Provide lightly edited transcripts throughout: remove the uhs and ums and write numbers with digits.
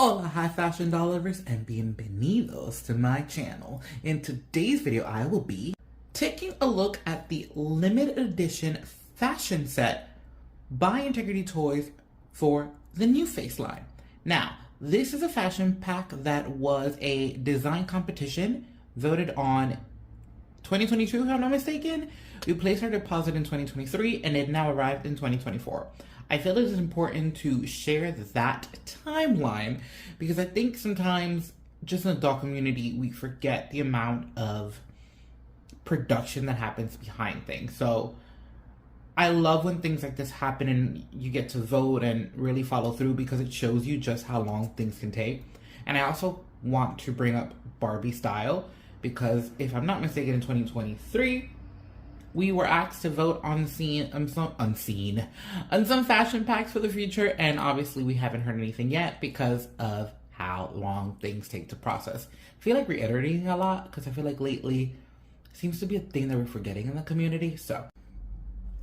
Hola, high fashion doll lovers, and bienvenidos to my channel. In today's video, I will be taking a look at the limited edition fashion set by Integrity Toys for the new face line. Now, this is a fashion pack that was a design competition voted on 2022, if I'm not mistaken. We placed our deposit in 2023 and it now arrived in 2024. I feel it is important to share that timeline because I think sometimes just in the doll community, we forget the amount of production that happens behind things. So I love when things like this happen and you get to vote and really follow through because it shows you just how long things can take. And I also want to bring up Barbie style because if I'm not mistaken, in 2023, we were asked to vote on some fashion packs for the future, and obviously we haven't heard anything yet because of how long things take to process. I feel like reiterating a lot because I feel like lately it seems to be a thing that we're forgetting in the community. So,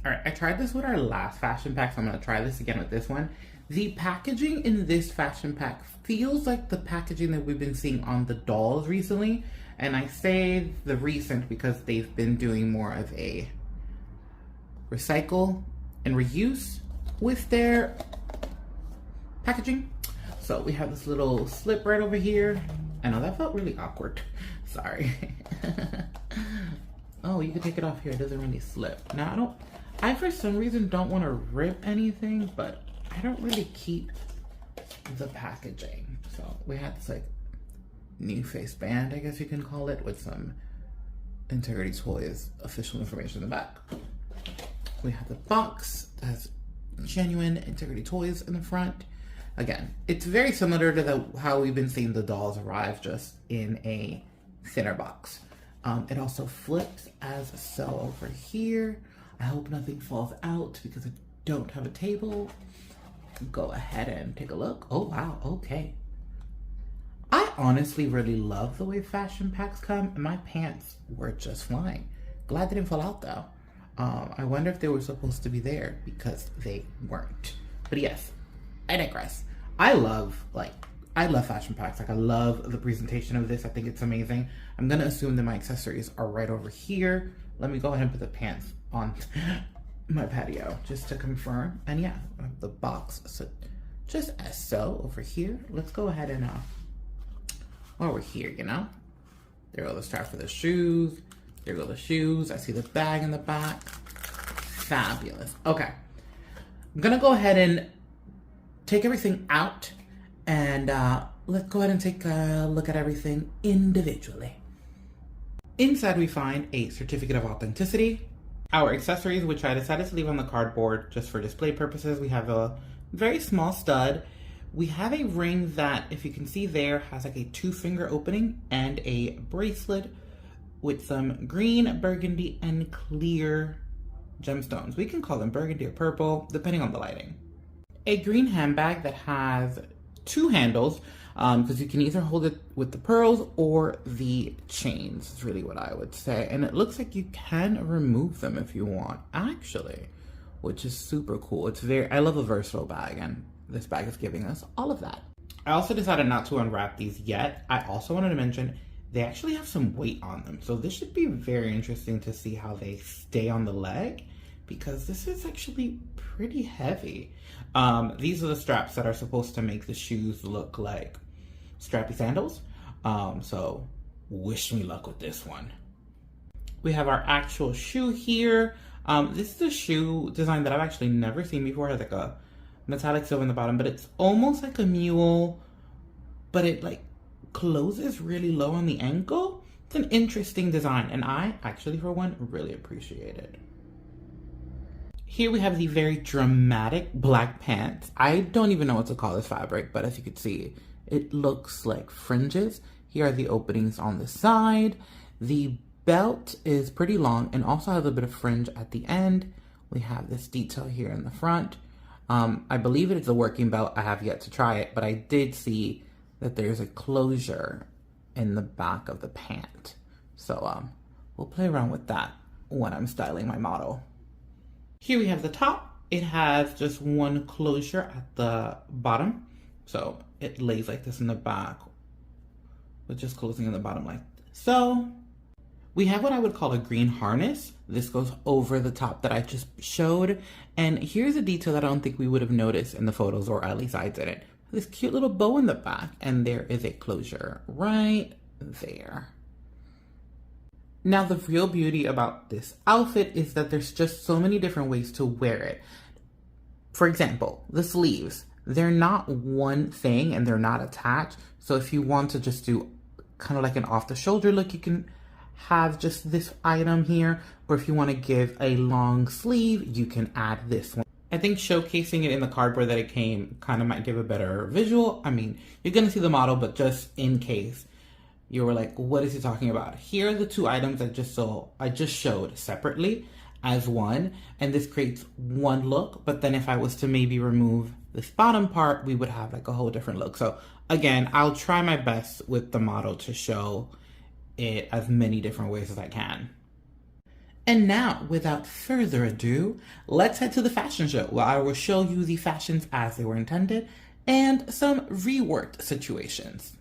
all right, I tried this with our last fashion pack, so I'm gonna try this again with this one. The packaging in this fashion pack feels like the packaging that we've been seeing on the dolls recently. And I say the recent because they've been doing more of a recycle and reuse with their packaging. So we have this little slip right over here. I know that felt really awkward. Sorry. Oh, you can take it off here. It doesn't really slip. Now, I for some reason don't want to rip anything, but I don't really keep the packaging. So we had this like new face band, I guess you can call it, with some Integrity Toys official information in the back. We have the box that has genuine Integrity Toys in the front. Again, it's very similar to how we've been seeing the dolls arrive, just in a thinner box. It also flips as so over here. I hope nothing falls out because I don't have a table. Go ahead and take a look. Oh wow, okay. I honestly really love the way fashion packs come, and my pants were just flying. Glad they didn't fall out though. I wonder if they were supposed to be there because they weren't. But yes, I digress. I love fashion packs. Like I love the presentation of this. I think it's amazing. I'm gonna assume that my accessories are right over here. Let me go ahead and put the pants on my patio just to confirm. And yeah, the box, so just as so over here. Let's go ahead and while we're here, you know, there go the strap for the shoes. There go the shoes. I see the bag in the back. Fabulous. Okay. I'm gonna go ahead and take everything out and let's go ahead and take a look at everything individually. Inside we find a certificate of authenticity, our accessories, which I decided to leave on the cardboard just for display purposes. We have a very small stud. We have a ring that, if you can see there, has like a 2-finger opening and a bracelet with some green, burgundy, and clear gemstones. We can call them burgundy or purple, depending on the lighting. A green handbag that has 2 handles, because you can either hold it with the pearls or the chains, is really what I would say. And it looks like you can remove them if you want, actually, which is super cool. I love a versatile bag, and this bag is giving us all of that. I also decided not to unwrap these yet. I also wanted to mention they actually have some weight on them. So this should be very interesting to see how they stay on the leg because this is actually pretty heavy. These are the straps that are supposed to make the shoes look like strappy sandals. So wish me luck with this one. We have our actual shoe here. This is a shoe design that I've actually never seen before. It has like a metallic silver in the bottom, but it's almost like a mule, but it like closes really low on the ankle. It's an interesting design, and I actually, for one, really appreciate it. Here we have the very dramatic black pants. I don't even know what to call this fabric, but as you can see, it looks like fringes. Here are the openings on the side. The belt is pretty long and also has a bit of fringe at the end. We have this detail here in the front. I believe it is a working belt. I have yet to try it, but I did see that there's a closure in the back of the pant. So we'll play around with that when I'm styling my model. Here we have the top. It has just one closure at the bottom. So it lays like this in the back, with just closing in the bottom like this. So we have what I would call a green harness. This goes over the top that I just showed. And here's a detail that I don't think we would have noticed in the photos, or at least I didn't. This cute little bow in the back, and there is a closure right there. Now, the real beauty about this outfit is that there's just so many different ways to wear it. For example, the sleeves, they're not one thing and they're not attached. So if you want to just do kind of like an off the shoulder look, you can have just this item here. Or if you want to give a long sleeve, you can add this one. I think showcasing it in the cardboard that it came kind of might give a better visual. I mean, you're going to see the model, but just in case you were like, what is he talking about? Here are the two items I just showed separately as one, and this creates one look. But then if I was to maybe remove this bottom part, we would have like a whole different look. So again, I'll try my best with the model to show it as many different ways as I can. And now, without further ado, let's head to the fashion show, where I will show you the fashions as they were intended and some reworked situations.